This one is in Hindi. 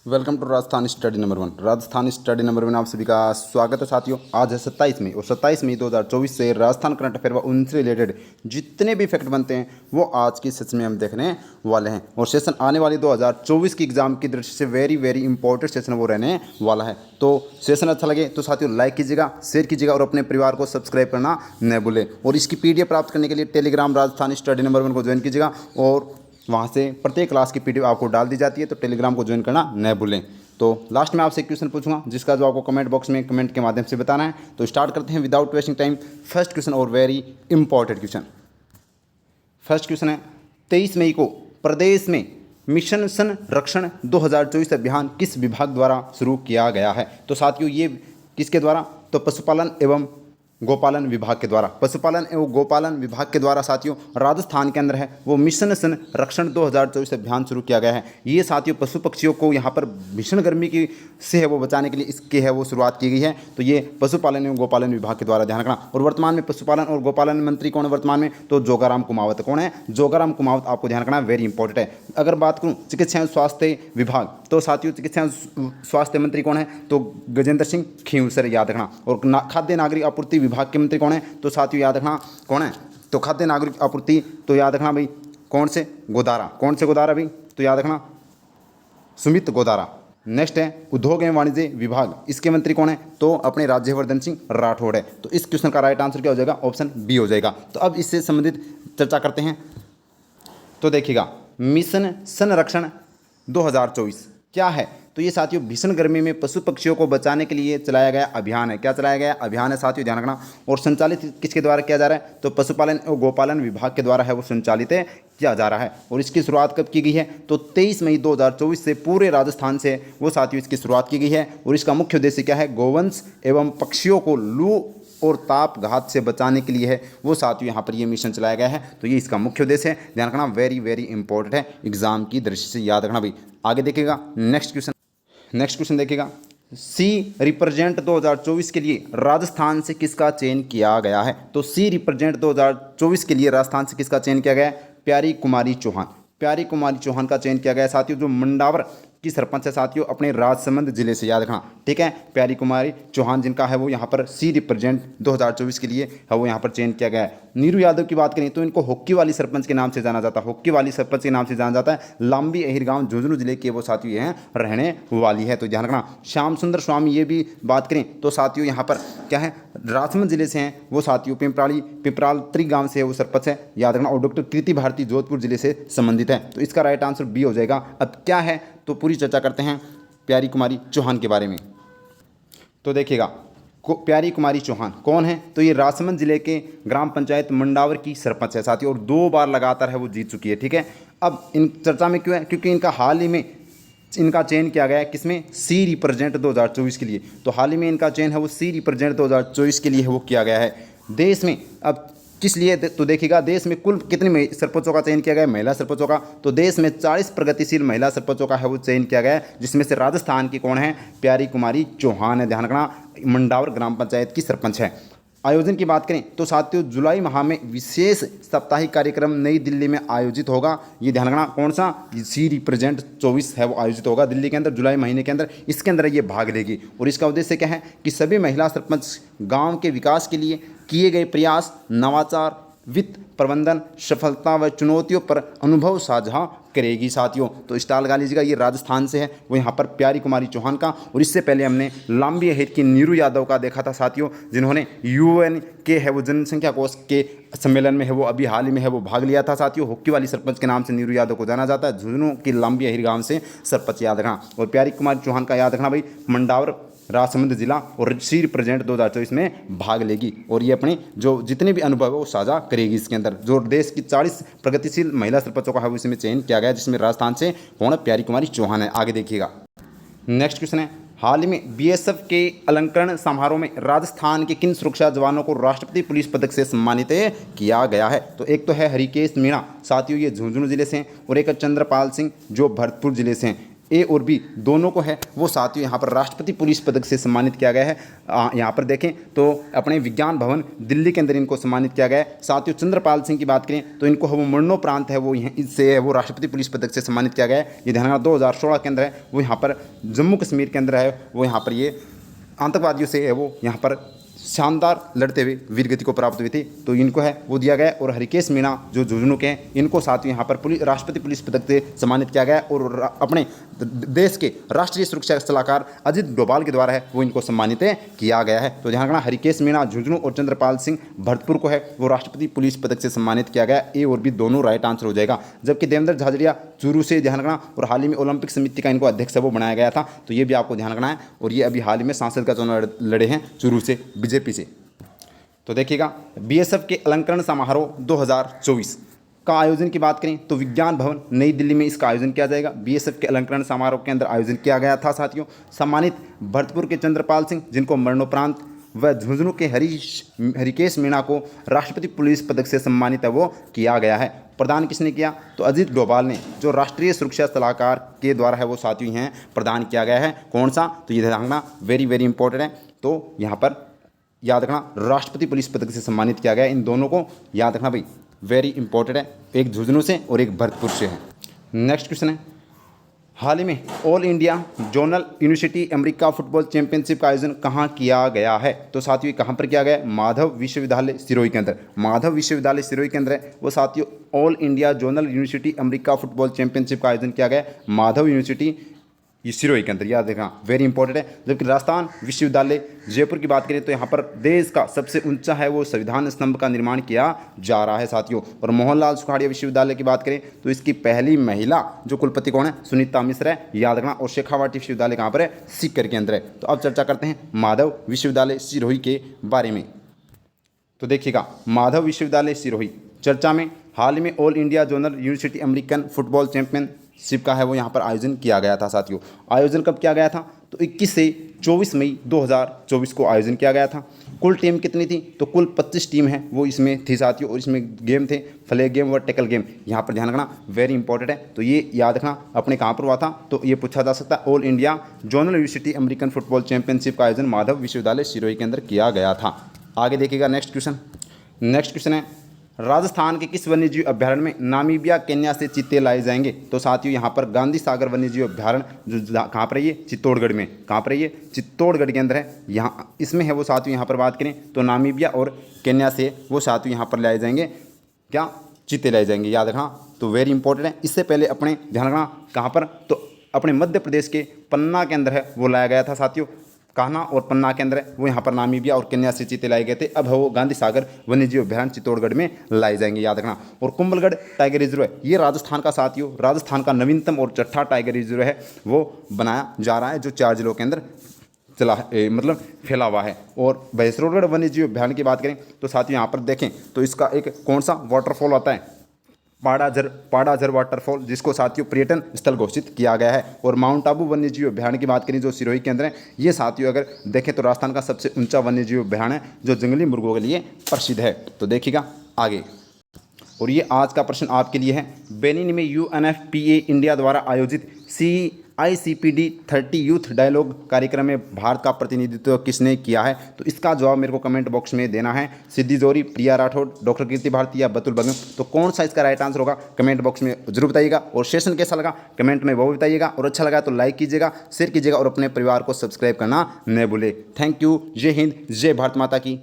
Welcome to Rajasthan study number 1। Rajasthan study number 1 आप सभी का स्वागत है साथियों। आज है 27 मई और 27 मई 2024 से राजस्थान करंट अफेयर व उनसे रिलेटेड जितने भी फैक्ट बनते हैं वो आज की सेशन में हम देखने वाले हैं। और सेशन आने वाली 2024 की एग्जाम की दृष्टि से वेरी वेरी इंपॉर्टेंट सेशन वो रहने वाला है। तो सेशन अच्छा लगे तो साथियों लाइक कीजिएगा, शेयर कीजिएगा और अपने परिवार को सब्सक्राइब करना न भूलें। और इसकी PDF प्राप्त करने के लिए टेलीग्राम राजस्थान स्टडी नंबर 1 को ज्वाइन कीजिएगा और वहाँ से प्रत्येक क्लास की PDF आपको डाल दी जाती है, तो टेलीग्राम को ज्वाइन करना न भूलें। तो लास्ट में आपसे एक क्वेश्चन पूछूंगा जिसका जो आपको कमेंट बॉक्स में कमेंट के माध्यम से बताना है। तो स्टार्ट करते हैं without wasting time. First question और very important question. First question है 23 मई को प्रदेश में मिशन संरक्षण 2024 अभियान किस विभाग द्वारा शुरू किया गया है? तो साथियों ये किसके द्वारा? तो पशुपालन एवं गोपालन विभाग के द्वारा। पशुपालन एवं गोपालन विभाग के द्वारा साथियों राजस्थान के अंदर है वो मिशन संरक्षण 2024 अभियान शुरू किया गया है। ये साथियों पशु पक्षियों को यहाँ पर भीषण गर्मी की से है वो बचाने के लिए इसके है वो शुरुआत की गई है। तो ये पशुपालन एवं गोपालन विभाग के द्वारा ध्यान रखना। और वर्तमान में पशुपालन और गोपालन मंत्री कौन है वर्तमान में? तो जोगाराम कुमावत। कौन है? जोगाराम कुमावत। आपको ध्यान रखना वेरी इंपॉर्टेंट है। अगर बात करूँ चिकित्सा एवं स्वास्थ्य विभाग, तो साथियों चिकित्सा एवं स्वास्थ्य मंत्री कौन है? तो गजेंद्र सिंह खींवसर, याद रखना। और खाद्य नागरिक आपूर्ति विभाग के मंत्री कौन है? तो साथियों याद रखना कौन है? तो खाद्य नागरिक आपूर्ति, तो याद रखना भाई कौन से? गोदारा। कौन से गोदारा भाई? तो याद रखना सुमित गोदारा। नेक्स्ट है उद्योग एवं वाणिज्य विभाग, इसके मंत्री कौन है? तो अपने राज्यवर्धन सिंह राठौड़ है। तो इस क्वेश्चन का राइट आंसर क्या हो जाएगा? ऑप्शन बी हो जाएगा। तो अब इससे संबंधित चर्चा करते हैं। तो देखिएगा मिशन संरक्षण 2024 क्या है? तो ये साथियों भीषण गर्मी में पशु पक्षियों को बचाने के लिए चलाया गया अभियान है। क्या चलाया गया अभियान है साथियों? ध्यान रखना। और संचालित किसके द्वारा किया जा रहा है? तो पशुपालन और गोपालन विभाग के द्वारा है वो संचालित किया जा रहा है। और इसकी शुरुआत कब की गई है? तो 23 मई 2024 से पूरे राजस्थान से वो साथियों इसकी शुरुआत की गई है। और इसका मुख्य उद्देश्य क्या है? गोवंश एवं पक्षियों को लू और ताप घात से बचाने के लिए है वो साथियों यहाँ पर ये मिशन चलाया गया है। तो ये इसका मुख्य उद्देश्य है। ध्यान रखना वेरी वेरी इंपॉर्टेंट है, एग्जाम की दृष्टि से याद रखना भाई। आगे देखिएगा नेक्स्ट क्वेश्चन देखिएगा सी रिप्रेजेंट 2024 के लिए राजस्थान से किसका चयन किया गया है? तो सी रिप्रेजेंट 2024 के लिए राजस्थान से किसका चयन किया गया है? प्यारी कुमारी चौहान। प्यारी कुमारी चौहान का चयन किया गया है साथियों, जो मंडावर की सरपंच है साथियों अपने राजसमंद जिले से, याद रखना। ठीक है, प्यारी कुमारी चौहान जिनका है वो यहाँ पर सी रिप्रेजेंट 2024 के लिए है वो यहाँ पर चयन किया गया है। नीरू यादव की बात करें तो इनको हॉकी वाली सरपंच के नाम से जाना जाता है। हॉकी वाली सरपंच के नाम से जाना जाता है। लांबी अहिर गांव झुंझुनू जिले के वो साथियों यहाँ रहने वाली है। तो ध्यान रखना। श्याम सुंदर स्वामी ये भी बात करें तो साथियों यहाँ पर क्या है राजसमंद जिले से हैं वो साथियों। पिपरालत्री गांव से है वो सरपंच है, याद रखना। और डॉक्टर कृति भारती जोधपुर जिले से संबंधित है। तो इसका राइट आंसर बी हो जाएगा। अब क्या है तो पूरी चर्चा करते हैं प्यारी कुमारी चौहान के बारे में। तो देखिएगा प्यारी कुमारी चौहान कौन है? तो ये राजसमंद जिले के ग्राम पंचायत मंडावर की सरपंच है साथियों, और 2 बार लगातार है वो जीत चुकी है। ठीक है, अब इन चर्चा में क्यों है? क्योंकि इनका हाल ही में इनका चयन किया गया है किसमें? सी रिप्रेजेंट 2024 के लिए। तो हाल ही में इनका चयन है वो सी रिप्रेजेंट 2024 के लिए है वो किया गया है देश में। अब किस लिए? तो देखिएगा देश में कुल कितनी सरपंचों का चयन किया गया है? महिला सरपंचों का। तो देश में 40 प्रगतिशील महिला सरपंचों का है वो चयन किया गया है, जिसमें से राजस्थान की कौन है? प्यारी कुमारी चौहान है। ध्यान रखना, मंडावर ग्राम पंचायत की सरपंच है। आयोजन की बात करें तो साथियों जुलाई माह में विशेष साप्ताहिक कार्यक्रम नई दिल्ली में आयोजित होगा। ये ध्यान रखना कौन सा? सी रिप्रेजेंट 24 है वो आयोजित होगा दिल्ली के अंदर जुलाई महीने के अंदर। इसके अंदर ये भाग लेगी। और इसका उद्देश्य क्या है कि सभी महिला सरपंच गांव के विकास के लिए किए गए प्रयास, नवाचार, वित्त प्रबंधन, सफलता व चुनौतियों पर अनुभव साझा करेगी साथियों। तो स्टार लगा लीजिएगा, ये राजस्थान से है वो यहाँ पर प्यारी कुमारी चौहान का। और इससे पहले हमने लांबी अहिर की नीरू यादव का देखा था साथियों, जिन्होंने UN के है वो जनसंख्या कोष के सम्मेलन में है वो अभी हाल ही में है वो भाग लिया था साथियों। हॉकी वाली सरपंच के नाम से नीरू यादव को जाना जाता है। झुंझुनू की लांबी अहिर गाँव से सरपंच, याद रखना। और प्यारी कुमारी चौहान का याद रखना भाई मंडावर राजसमंद जिला, और सी रिप्रेजेंट 2024 में भाग लेगी। और ये अपने जो जितने भी अनुभव है वो साझा करेगी इसके अंदर। जो देश की 40 प्रगतिशील महिला सरपंचों का है वो इसमें चयन किया गया है, जिसमें राजस्थान से कौन है? प्यारी कुमारी चौहान है। आगे देखिएगा नेक्स्ट क्वेश्चन है हाल ही में BSF के अलंकरण समारोह में राजस्थान के किन सुरक्षा जवानों को राष्ट्रपति पुलिस पदक से सम्मानित किया गया है? तो एक तो है हरिकेश मीणा साथियों, ये झुंझुनू जिले से हैं। और एक है चंद्रपाल सिंह जो भरतपुर जिले से हैं। ए और बी दोनों को है वो साथियों यहाँ पर राष्ट्रपति पुलिस पदक से सम्मानित किया गया है। यहाँ पर देखें तो अपने विज्ञान भवन दिल्ली के अंदर इनको सम्मानित किया गया है। साथियों चंद्रपाल सिंह की बात करें तो इनको वो मरणोपरांत है वो इससे वो राष्ट्रपति पुलिस पदक से सम्मानित किया गया है। ये ध्यान 2016 के अंदर है वो यहाँ पर जम्मू कश्मीर के अंदर है वो यहाँ पर ये आतंकवादियों से है वो यहाँ पर शानदार लड़ते हुए वीरगति को प्राप्त हुई थी, तो इनको है वो दिया गया। और हरिकेश मीणा जो झुंझुनू के हैं इनको साथ ही यहाँ पर राष्ट्रपति पुलिस पदक से सम्मानित किया गया। और अपने देश के राष्ट्रीय सुरक्षा सलाहकार अजित डोभाल के द्वारा है वो इनको सम्मानित किया गया है। तो ध्यान रखना हरिकेश मीणा झुंझुनू और चंद्रपाल सिंह भरतपुर को है वो राष्ट्रपति पुलिस पदक से सम्मानित किया गया। ए और बी दोनों राइट आंसर हो जाएगा। जबकि देवेंद्र झाझड़िया चूरू से ध्यान रखना, और हाल ही में ओलंपिक समिति का इनको अध्यक्ष वो बनाया गया था, तो ये भी आपको ध्यान रखना है। और ये अभी हाल ही में सांसद का चुनाव लड़े हैं चूरू से बीजेपी से। तो देखिएगा बीएसएफ के अलंकरण समारोह 2024 का आयोजन की बात करें तो विज्ञान भवन नई दिल्ली में इसका आयोजन किया जाएगा। बीएसएफ के अलंकरण समारोह के अंदर आयोजन किया गया था साथियों। सम्मानित भरतपुर के चंद्रपाल सिंह जिनको मरणोपरांत व झुंझुनू के हरिकेश मीणा को राष्ट्रपति पुलिस पदक से सम्मानित है वो किया गया है। प्रदान किसने किया तो अजित डोभाल ने, जो राष्ट्रीय सुरक्षा सलाहकार के द्वारा है वो साथियों हैं प्रदान किया गया है। कौन सा, तो ये ध्यान रखना वेरी वेरी इंपॉर्टेंट है। तो यहाँ पर याद रखना राष्ट्रपति पुलिस पदक से सम्मानित किया गया। इन दोनों को याद रखना भाई, वेरी इंपॉर्टेंट है। एक झुंझुनू से और एक भरतपुर से है। नेक्स्ट क्वेश्चन है, हाल ही में all India zonal university America football championship का आयोजन कहाँ किया गया है। तो साथियों कहाँ पर किया गया है, माधव विश्वविद्यालय सिरोही के अंदर। माधव विश्वविद्यालय सिरोही के अंदर है वो साथियों all India zonal university America football championship का आयोजन किया गया है माधव यूनिवर्सिटी सिरोही के अंदर, याद रखना वेरी इंपॉर्टेंट है। जबकि राजस्थान विश्वविद्यालय जयपुर की बात करें तो यहाँ पर देश का सबसे ऊंचा है वो संविधान स्तंभ का निर्माण किया जा रहा है साथियों। और मोहनलाल सुखाड़िया विश्वविद्यालय की बात करें तो इसकी पहली महिला जो कुलपति कौन है, सुनीता मिश्र है, याद रखना। और शेखावाटी विश्वविद्यालय कहाँ पर है, सीकर के अंदर है। तो अब चर्चा करते हैं माधव विश्वविद्यालय सिरोही के बारे में। तो देखिएगा माधव विश्वविद्यालय सिरोही चर्चा में हाल ही में all India zonal university American football championship का है वो यहाँ पर आयोजन किया गया था साथियों। आयोजन कब किया गया था तो 21 से 24 मई 2024 को आयोजन किया गया था। कुल टीम कितनी थी तो कुल 25 टीम है वो इसमें थी साथियों। और इसमें गेम थे फ्लैग गेम व टैकल गेम, यहाँ पर ध्यान रखना वेरी इंपॉर्टेंट है। तो ये याद रखना अपने कहाँ पर हुआ था तो ये पूछा जा सकता है। All India zonal university American football championship का आयोजन माधव विश्वविद्यालय सिरोही के अंदर किया गया था। आगे देखिएगा नेक्स्ट क्वेश्चन है, राजस्थान के किस वन्यजीव अभ्यारण्य में नामीबिया केन्या से चीते लाए जाएंगे। तो साथियों यहाँ पर गांधी सागर वन्यजीव अभ्यारण्य जो कहाँ पर है ये चित्तौड़गढ़ में, कहाँ पर है ये चित्तौड़गढ़ के अंदर है। यहाँ इसमें है वो साथियों यहाँ पर बात करें तो नामीबिया और केन्या से वो साथियों यहाँ पर लाए जाएंगे क्या, चीते लाए जाएंगे, याद रखना। तो वेरी इंपॉर्टेंट है। इससे पहले अपने ध्यान रखना कहाँ पर तो अपने मध्य प्रदेश के पन्ना के अंदर है वो लाया गया था साथियों। कान्हा और पन्ना के अंदर है वो यहाँ पर नामीबिया और केन्या से चीते लाए गए थे। अब वो गांधी सागर वन्यजीव अभ्यारण्य चित्तौड़गढ़ में लाए जाएंगे, याद रखना। और कुंभलगढ़ टाइगर रिजर्व है ये राजस्थान का साथियों, राजस्थान का नवीनतम और छठा टाइगर रिजर्व है वो बनाया जा रहा है जो 4 जिलों के अंदर मतलब फैला हुआ है। और भैंसरोगढ़ वन्यजीव अभ्यारण्य की बात करें तो साथियों यहाँ पर देखें तो इसका एक कौन सा वाटरफॉल आता है, पाड़ाझर वाटरफॉल, जिसको साथियों पर्यटन स्थल घोषित किया गया है। और माउंट आबू वन्यजीव अभ्यारण्य की बात करें जो सिरोही के अंदर है, ये साथियों अगर देखें तो राजस्थान का सबसे ऊंचा वन्यजीव अभ्यारण्य है जो जंगली मुर्गों के लिए प्रसिद्ध है। तो देखिएगा आगे, और ये आज का प्रश्न आपके लिए है, बेनिन में UNFPA इंडिया द्वारा आयोजित CICPD 30 यूथ डायलॉग कार्यक्रम में भारत का प्रतिनिधित्व किसने किया है। तो इसका जवाब मेरे को कमेंट बॉक्स में देना है। सिद्धि जोरी, प्रिया राठौड़, डॉक्टर कीर्ति भारती या बतुल बगम। तो कौन सा इसका राइट आंसर होगा कमेंट बॉक्स में जरूर बताइएगा। और सेशन कैसा लगा कमेंट में वो भी बताइएगा। और अच्छा लगा तो लाइक कीजिएगा, शेयर कीजिएगा और अपने परिवार को सब्सक्राइब करना न भूले। Thank you. जय हिंद, जय भारत माता की।